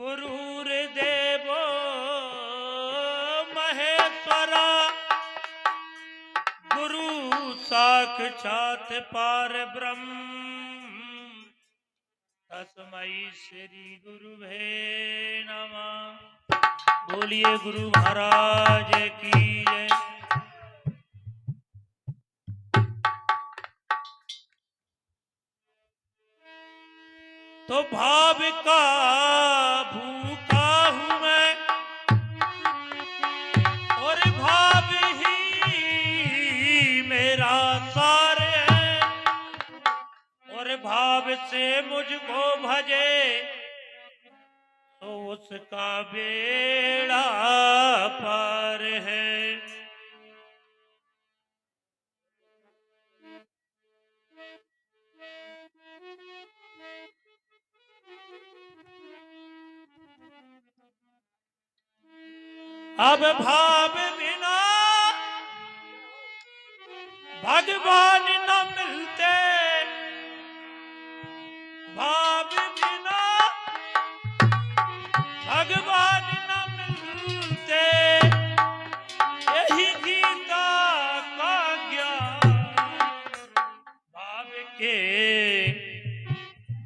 गुरुर्देवो महेश्वरा गुरु साक्षात परब्रह्म तस्मै श्री गुरुवे नमः। बोलिए गुरु महाराज की जय। तो भाव का भूखा हूं मैं और भाव ही मेरा सार है, और भाव से मुझको भजे तो उसका बेड़ा पार है। अब भाव बिना भगवान न मिलते, भाव बिना भगवान न मिलते, यही गीता का ज्ञान भाव के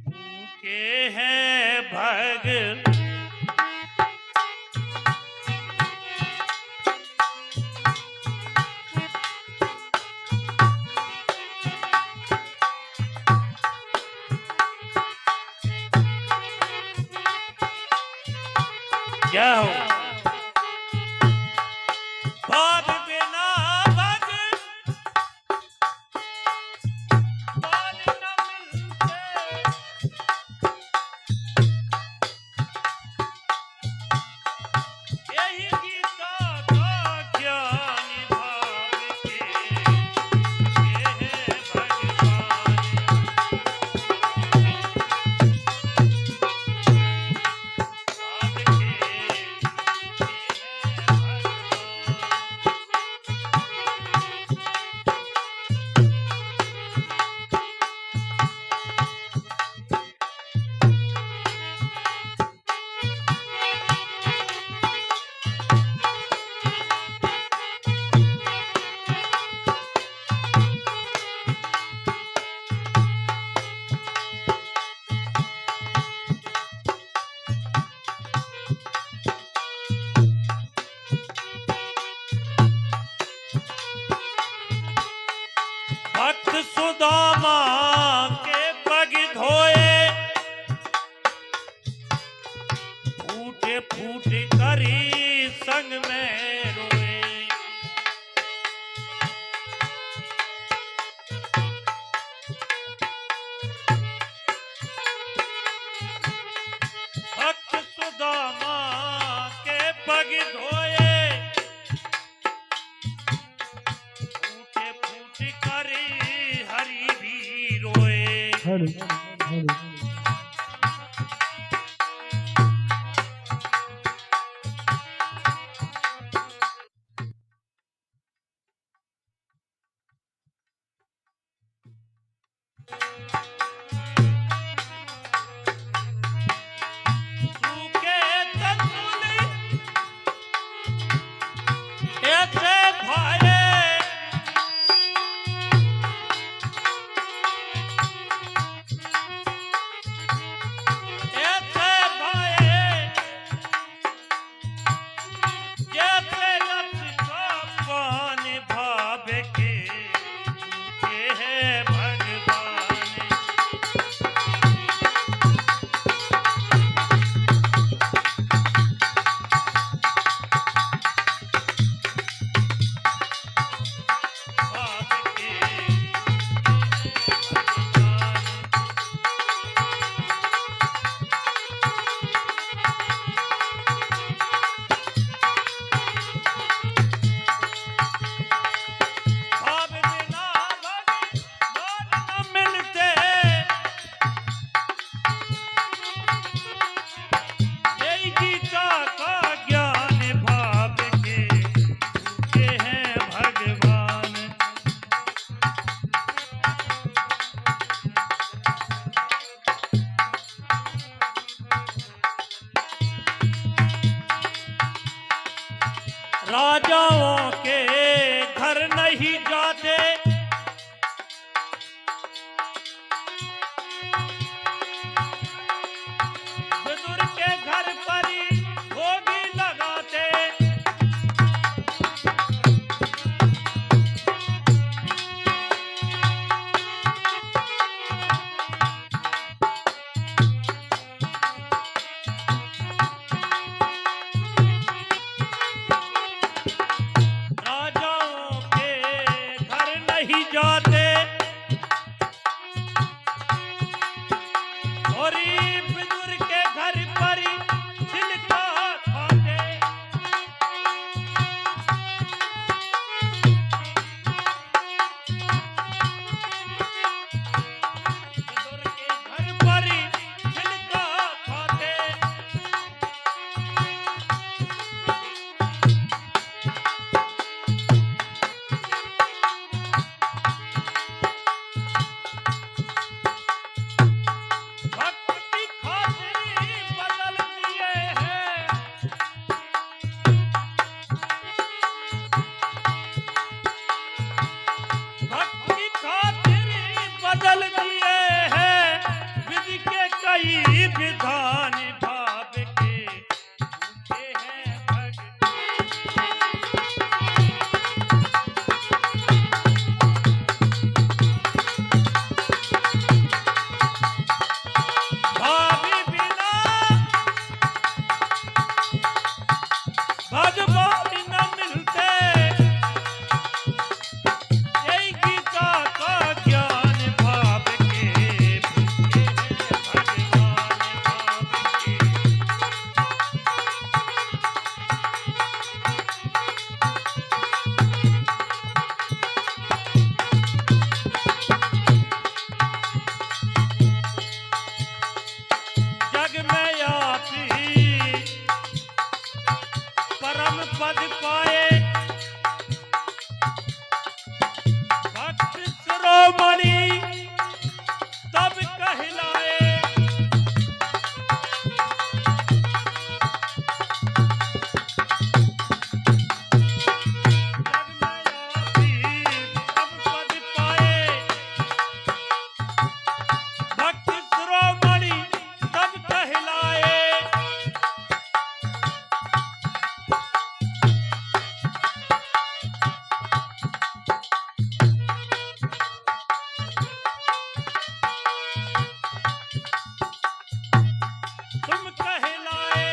भूखे हैं भगवान। क्या हो भाव बिना भगवान न मिलते, यही गीता का ज्ञान भाव के है भगवान। भक्त सुदामा के पग धोए, फूटे फूटे करी संग में रोए। भक्त सुदामा के पग धोए, फूटे फूटे करी हरि भी रोए। राजाओं के घर नहीं जाते, विदुर के घर पर ही भोगी लगाते। राजाओं के घर नहीं जाते और विदुर के घर पर छिलका खाते। विदुर के घर पर छिलका खाते। भक्त की खातिर बदल दिए हैं, भक्त की खातिर बदल दिए हैं। विधि के कई विधान भाव के झूठे हैं भक्त। भाभी बिना भगवान न मिलते, यही गीता का ज्ञान भाव के भूखे हैं भगवान भाव के। जग में आप ही परम पद पाए, भक्त शिरोमणि तब कहलाए। जग में आप ही परम पद पाए, भक्त शिरोमणि तब कहलाए। तुम कहलाए।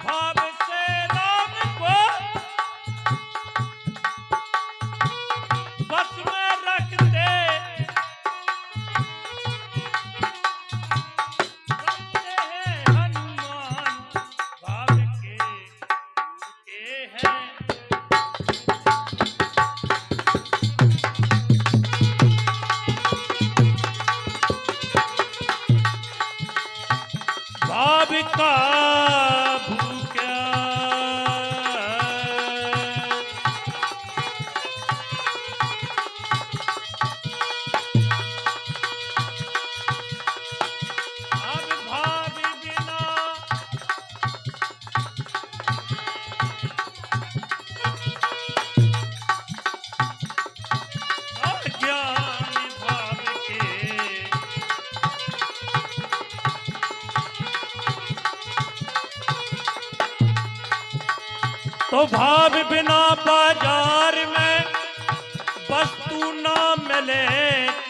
भाव से राम को बस में रखते, रखते हैं हनुमान भाव के झूठे हैं। भाव का भूख्या अब भाव बिना अज्ञान भाव के। तो भाव बिना बाजार में वस्तु ना मिले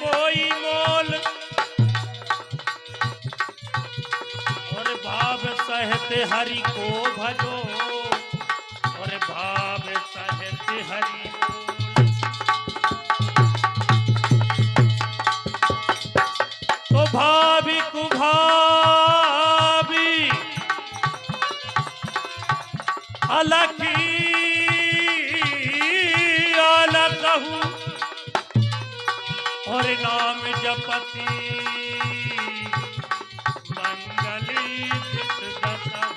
कोई मोल, और भाव सहित हरि को भजो, और भाव सहित हरि बोल। तो भावी कुभावी अलगी अलग कहूँ, और नाम जपति मंगली चित्तगतहु।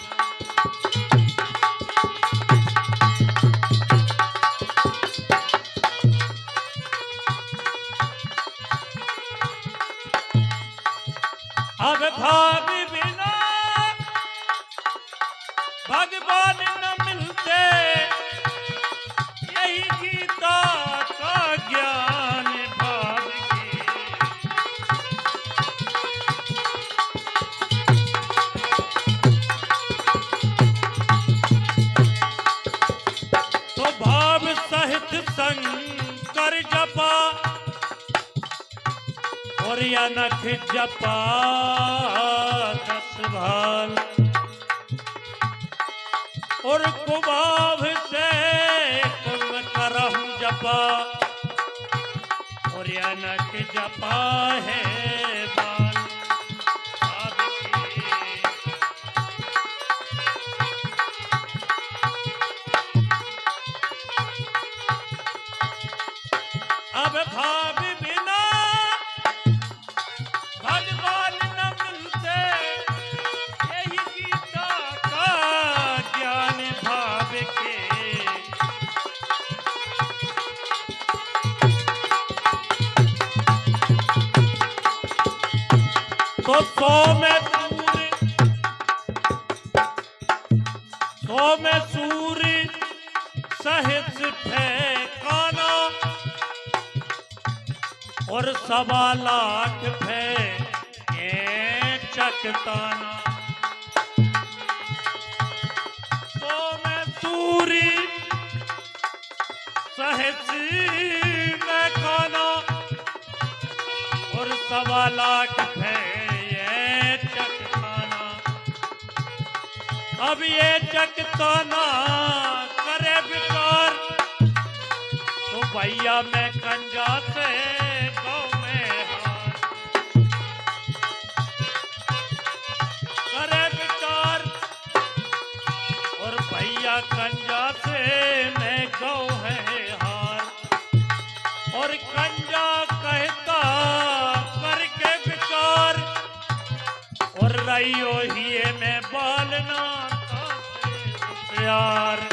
सहित शंकर जपा और अनख जपा 10 भाल और कुबाभ से कुम करहु जपा और अनख जपा है बाल अब भाव बिना भगवान न मिलते यही गीता का ज्ञान भाव के तो 100 में सूर्य सहित ठेकाना और 1.25 लाख चकताना 100 में सूर्य सहित में खाना और 1.25 लाख चकताना अब ये चकताना करे विकार तो भैया मैं कंजा से गाँव में हार करे विचार और भैया कंजा से मैं गाँव है हार और कंजा कहता करके विचार और रहियो ही में बालना था प्यार